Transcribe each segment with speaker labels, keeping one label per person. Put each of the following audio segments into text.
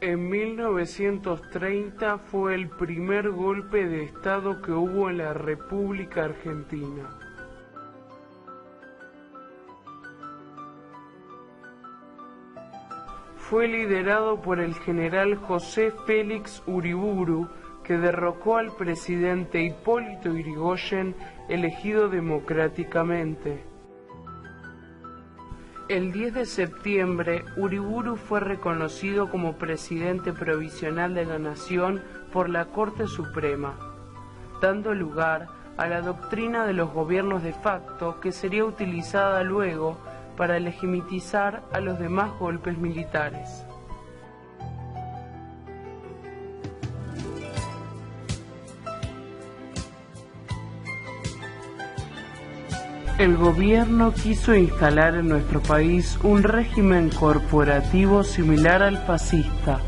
Speaker 1: En 1930 fue el primer golpe de Estado que hubo en la República Argentina. Fue liderado por el general José Félix Uriburu, que derrocó al presidente Hipólito Yrigoyen, elegido democráticamente. El 10 de septiembre, Uriburu fue reconocido como presidente provisional de la nación por la Corte Suprema, dando lugar a la doctrina de los gobiernos de facto que sería utilizada luego para legitimizar a los demás golpes militares. El gobierno quiso instalar en nuestro país un régimen corporativo similar al fascista.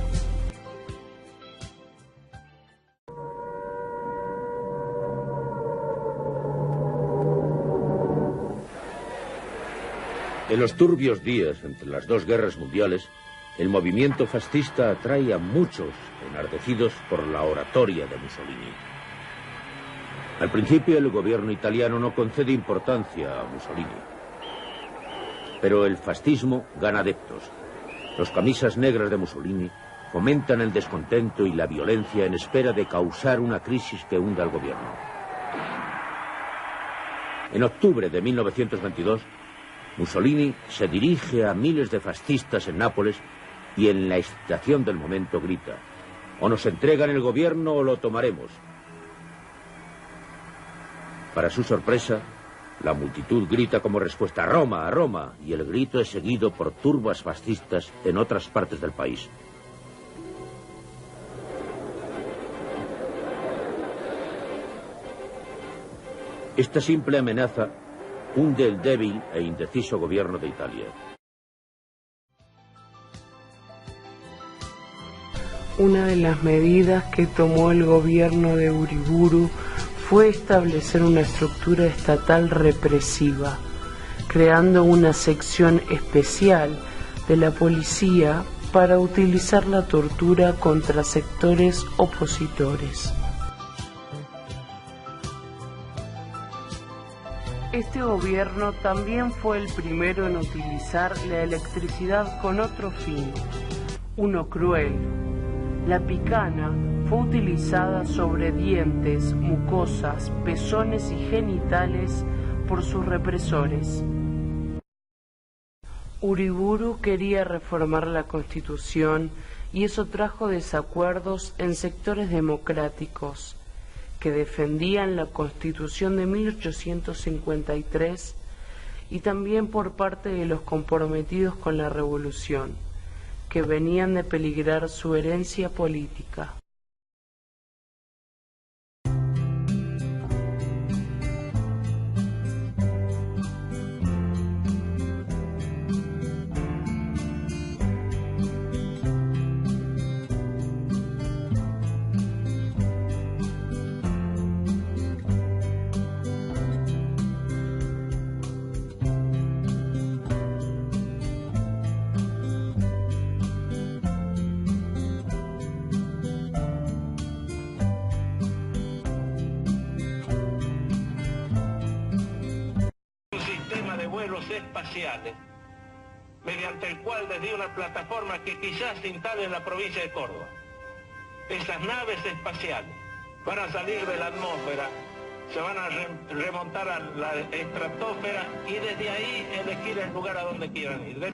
Speaker 2: En los turbios días entre las dos guerras mundiales, el movimiento fascista atrae a muchos enardecidos por la oratoria de Mussolini. Al principio el gobierno italiano no concede importancia a Mussolini. Pero el fascismo gana adeptos. Los camisas negras de Mussolini fomentan el descontento y la violencia en espera de causar una crisis que hunda al gobierno. En octubre de 1922, Mussolini se dirige a miles de fascistas en Nápoles y en la excitación del momento grita: o nos entregan el gobierno o lo tomaremos. Para su sorpresa, la multitud grita como respuesta: ¡Roma, a Roma! Y el grito es seguido por turbas fascistas en otras partes del país. Esta simple amenaza hunde el débil e indeciso gobierno de Italia.
Speaker 1: Una de las medidas que tomó el gobierno de Uriburu fue establecer una estructura estatal represiva, creando una sección especial de la policía para utilizar la tortura contra sectores opositores. Este gobierno también fue el primero en utilizar la electricidad con otro fin, uno cruel. La picana fue utilizada sobre dientes, mucosas, pezones y genitales por sus represores. Uriburu quería reformar la Constitución y eso trajo desacuerdos en sectores democráticos que defendían la Constitución de 1853 y también por parte de los comprometidos con la revolución, que venían de peligrar su herencia política.
Speaker 3: Espaciales, mediante el cual desde una plataforma que quizás se instale en la provincia de Córdoba, esas naves espaciales van a salir de la atmósfera, se van a remontar a la estratosfera y desde ahí elegir el lugar a donde quieran ir.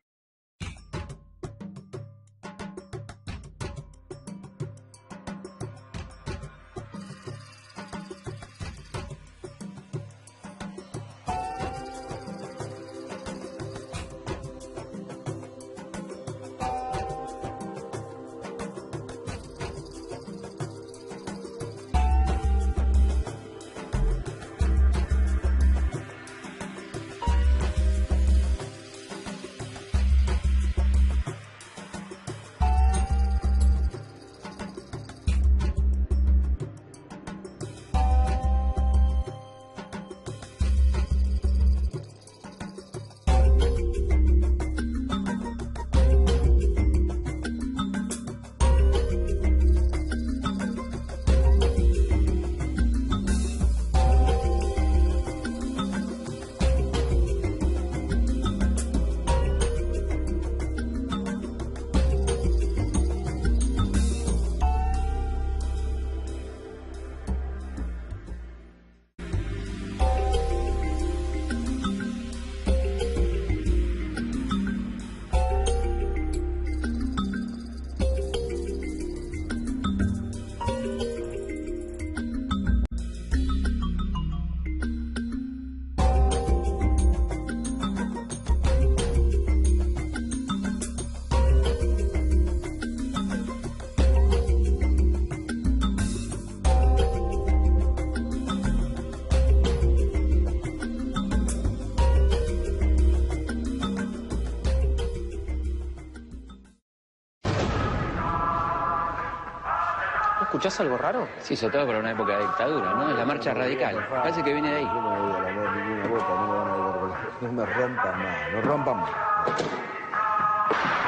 Speaker 4: escuchás algo raro?
Speaker 5: Sí, sobre todo para una época de dictadura, ¿no? Es la marcha radical. Parece que viene de ahí.
Speaker 6: Yo no voy a lamer ninguna bota, no me van a dar con la... No me rompan más, no rompan más.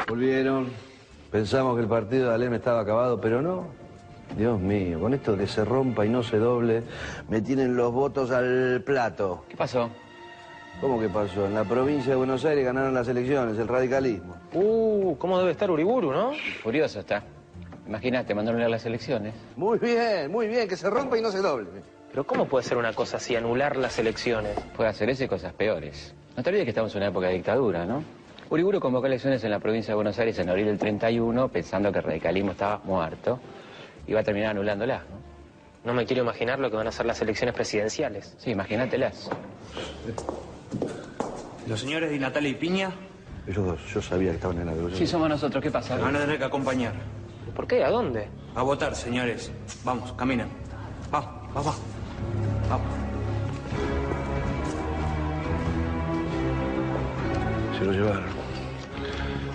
Speaker 6: Volvieron. Pensamos que el partido de Alem estaba acabado, pero no. Dios mío, con esto de que se rompa y no se doble, me tienen los votos al plato.
Speaker 5: ¿Qué pasó?
Speaker 6: ¿Cómo que pasó? En la provincia de Buenos Aires ganaron las elecciones, el radicalismo.
Speaker 4: ¿Cómo debe estar Uriburu, no?
Speaker 5: Furioso está. Imagínate, mandaron a las elecciones.
Speaker 6: Muy bien, que se rompa y no se doble.
Speaker 4: Pero ¿cómo puede ser una cosa así, anular las elecciones?
Speaker 5: Puede hacer eso y cosas peores. No te olvides que estamos en una época de dictadura, ¿no? Uriburu convocó elecciones en la provincia de Buenos Aires en abril del 31, pensando que el radicalismo estaba muerto. Y va a terminar anulándolas, ¿no?
Speaker 4: No me quiero imaginar lo que van a ser las elecciones presidenciales.
Speaker 5: Sí, imagínatelas.
Speaker 7: ¿Los señores Di Natalia y Piña?
Speaker 6: Ellos dos, yo sabía que estaban en la revolución.
Speaker 5: Sí, somos nosotros. ¿Qué pasa?
Speaker 7: Me van a tener que acompañar.
Speaker 4: ¿Por qué? ¿A dónde?
Speaker 7: A votar, señores. Vamos, caminen. Vamos.
Speaker 6: Se lo llevaron.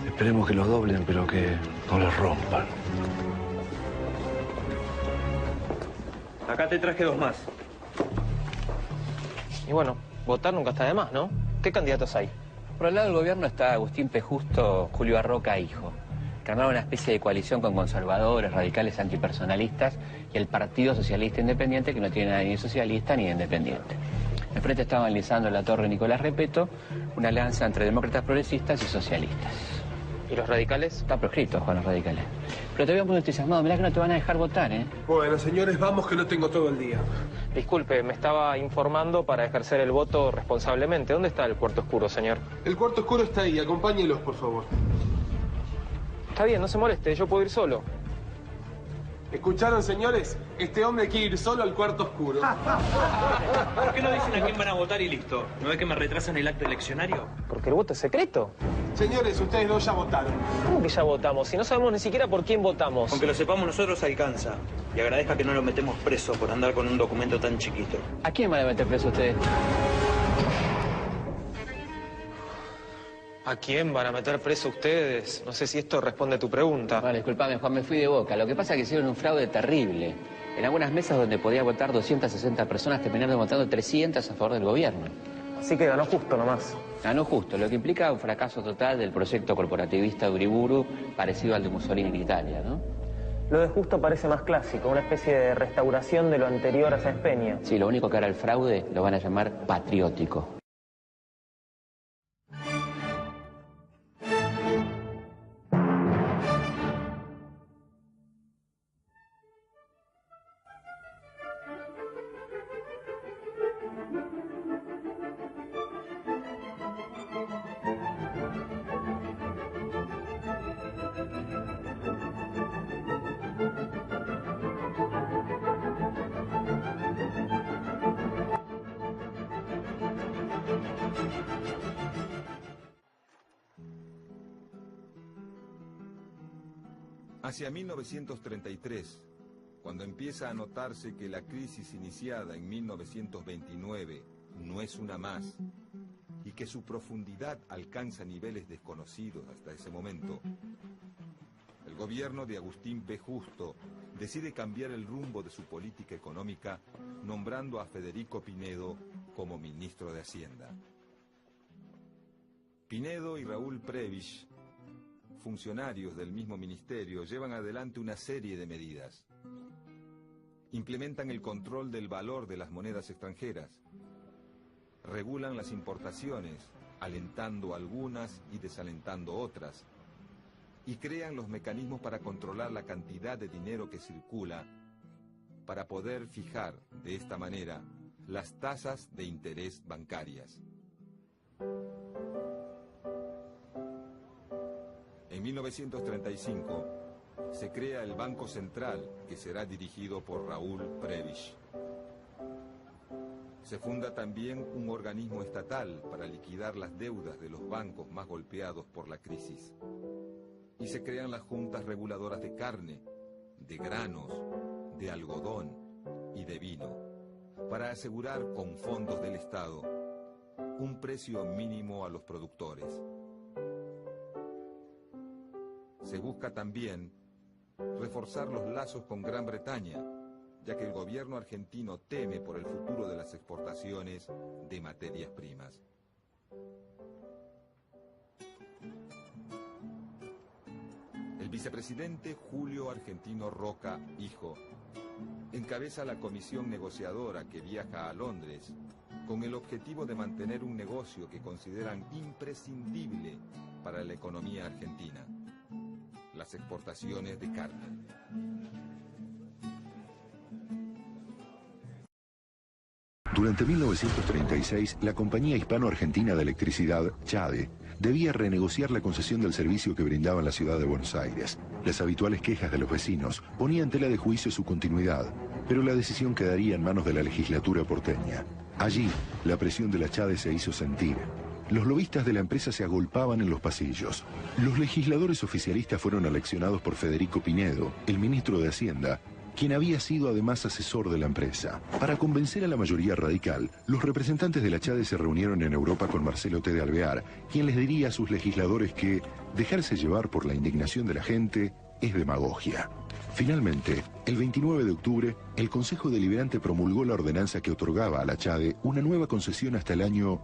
Speaker 6: Esperemos que los doblen, pero que no los rompan.
Speaker 7: Acá te traje dos más.
Speaker 4: Y bueno, votar nunca está de más, ¿no? ¿Qué candidatos hay?
Speaker 5: Por el lado del gobierno está Agustín P. Justo, Julio Arroca, hijo, que armaron una especie de coalición con conservadores, radicales, antipersonalistas y el Partido Socialista Independiente, que no tiene nada ni de socialista ni de independiente. Enfrente estaban Lisandro Latorre y Nicolás Repetto, una alianza entre demócratas progresistas y socialistas.
Speaker 4: ¿Y los radicales?
Speaker 5: Están proscritos, Juan, los radicales. Pero te veo muy entusiasmado, mirá que no te van a dejar votar, ¿eh?
Speaker 8: Bueno, señores, vamos que no tengo todo el día.
Speaker 4: Disculpe, me estaba informando para ejercer el voto responsablemente. ¿Dónde está el cuarto oscuro, señor?
Speaker 8: El cuarto oscuro está ahí, acompáñelos, por favor.
Speaker 4: Está bien, no se moleste, yo puedo ir solo.
Speaker 8: ¿Escucharon, señores? Este hombre quiere ir solo al cuarto oscuro.
Speaker 7: ¿Por qué no dicen a quién van a votar y listo? ¿No ves que me retrasan el acto eleccionario?
Speaker 4: Porque el voto es secreto.
Speaker 8: Señores, ustedes dos ya votaron.
Speaker 4: ¿Cómo que ya votamos? Si no sabemos ni siquiera por quién votamos.
Speaker 7: Aunque lo sepamos nosotros, alcanza. Y agradezca que no lo metemos preso por andar con un documento tan chiquito.
Speaker 5: ¿A quién van a meter preso ustedes?
Speaker 4: ¿A quién van a meter preso ustedes? No sé si esto responde a tu pregunta.
Speaker 5: Vale, disculpame, Juan, me fui de boca. Lo que pasa es que hicieron un fraude terrible. En algunas mesas donde podía votar 260 personas, terminaron votando 300 a favor del gobierno.
Speaker 4: Así que ganó justo nomás.
Speaker 5: Ganó justo, lo que implica un fracaso total del proyecto corporativista de Uriburu, parecido al de Mussolini en Italia, ¿no?
Speaker 4: Lo de justo parece más clásico, una especie de restauración de lo anterior a Sáenz Peña.
Speaker 5: Sí, lo único que ahora el fraude lo van a llamar patriótico.
Speaker 9: Hacia 1933, cuando empieza a notarse que la crisis iniciada en 1929 no es una más y que su profundidad alcanza niveles desconocidos hasta ese momento, el gobierno de Agustín P. Justo decide cambiar el rumbo de su política económica, nombrando a Federico Pinedo como ministro de Hacienda. Pinedo y Raúl Prebisch, funcionarios del mismo ministerio, llevan adelante una serie de medidas. Implementan el control del valor de las monedas extranjeras. Regulan las importaciones, alentando algunas y desalentando otras. Y crean los mecanismos para controlar la cantidad de dinero que circula, para poder fijar, de esta manera, las tasas de interés bancarias. En 1935 se crea el Banco Central, que será dirigido por Raúl Prebisch. Se funda también un organismo estatal para liquidar las deudas de los bancos más golpeados por la crisis. Y se crean las juntas reguladoras de carne, de granos, de algodón y de vino, para asegurar con fondos del Estado un precio mínimo a los productores. Se busca también reforzar los lazos con Gran Bretaña, ya que el gobierno argentino teme por el futuro de las exportaciones de materias primas. El vicepresidente Julio Argentino Roca, hijo, encabeza la comisión negociadora que viaja a Londres con el objetivo de mantener un negocio que consideran imprescindible para la economía argentina: las exportaciones de carne.
Speaker 10: Durante 1936, la Compañía Hispano-Argentina de Electricidad, CHADE, debía renegociar la concesión del servicio que brindaba en la ciudad de Buenos Aires. Las habituales quejas de los vecinos ponían en tela de juicio su continuidad, pero la decisión quedaría en manos de la legislatura porteña. Allí, la presión de la CHADE se hizo sentir. Los lobistas de la empresa se agolpaban en los pasillos. Los legisladores oficialistas fueron aleccionados por Federico Pinedo, el ministro de Hacienda, quien había sido además asesor de la empresa. Para convencer a la mayoría radical, los representantes de la CHADE se reunieron en Europa con Marcelo T. de Alvear, quien les diría a sus legisladores que dejarse llevar por la indignación de la gente es demagogia. Finalmente, el 29 de octubre, el Consejo Deliberante promulgó la ordenanza que otorgaba a la CHADE una nueva concesión hasta el año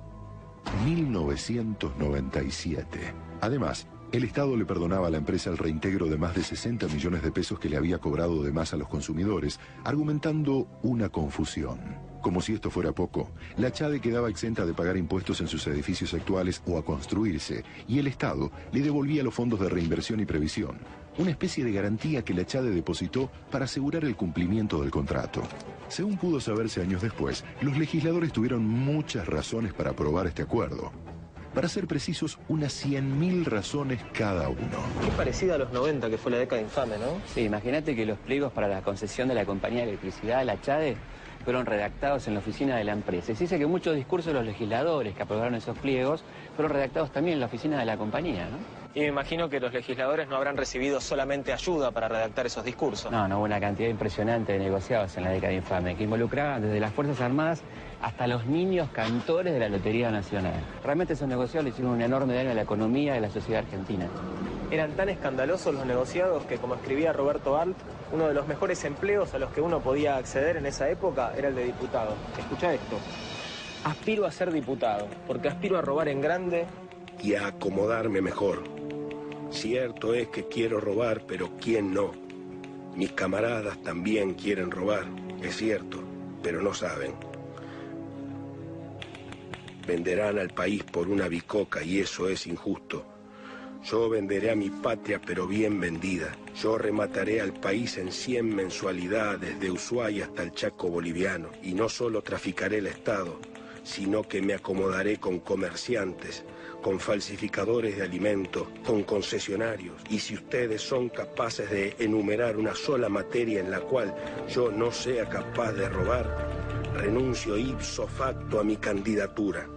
Speaker 10: 1997. Además, el Estado le perdonaba a la empresa el reintegro de más de 60 millones de pesos que le había cobrado de más a los consumidores, argumentando una confusión. Como si esto fuera poco, la CHADE quedaba exenta de pagar impuestos en sus edificios actuales o a construirse, y el Estado le devolvía los fondos de reinversión y previsión, una especie de garantía que la CHADE depositó para asegurar el cumplimiento del contrato. Según pudo saberse años después, los legisladores tuvieron muchas razones para aprobar este acuerdo. Para ser precisos, unas 100.000 razones cada uno.
Speaker 4: Qué parecida a los 90, que fue la década infame, ¿no?
Speaker 5: Sí, imagínate que los pliegos para la concesión de la Compañía de Electricidad, la CHADE, fueron redactados en la oficina de la empresa. Y se dice que muchos discursos de los legisladores que aprobaron esos pliegos fueron redactados también en la oficina de la compañía, ¿no?
Speaker 4: Y me imagino que los legisladores no habrán recibido solamente ayuda para redactar esos discursos.
Speaker 5: No, hubo una cantidad impresionante de negociados en la década infame, que involucraban desde las Fuerzas Armadas hasta los niños cantores de la Lotería Nacional. Realmente esos negociados le hicieron un enorme daño a la economía de la sociedad argentina.
Speaker 4: Eran tan escandalosos los negociados que, como escribía Roberto Alt, uno de los mejores empleos a los que uno podía acceder en esa época era el de diputado. Escuchá esto: aspiro a ser diputado, porque aspiro a robar en grande
Speaker 11: y a acomodarme mejor. Cierto es que quiero robar, pero ¿quién no? Mis camaradas también quieren robar, es cierto, pero no saben. Venderán al país por una bicoca y eso es injusto. Yo venderé a mi patria, pero bien vendida. Yo remataré al país en 100 mensualidades, de Ushuaia hasta el Chaco boliviano. Y no solo traficaré el Estado, sino que me acomodaré con comerciantes, con falsificadores de alimentos, con concesionarios. Y si ustedes son capaces de enumerar una sola materia en la cual yo no sea capaz de robar, renuncio ipso facto a mi candidatura.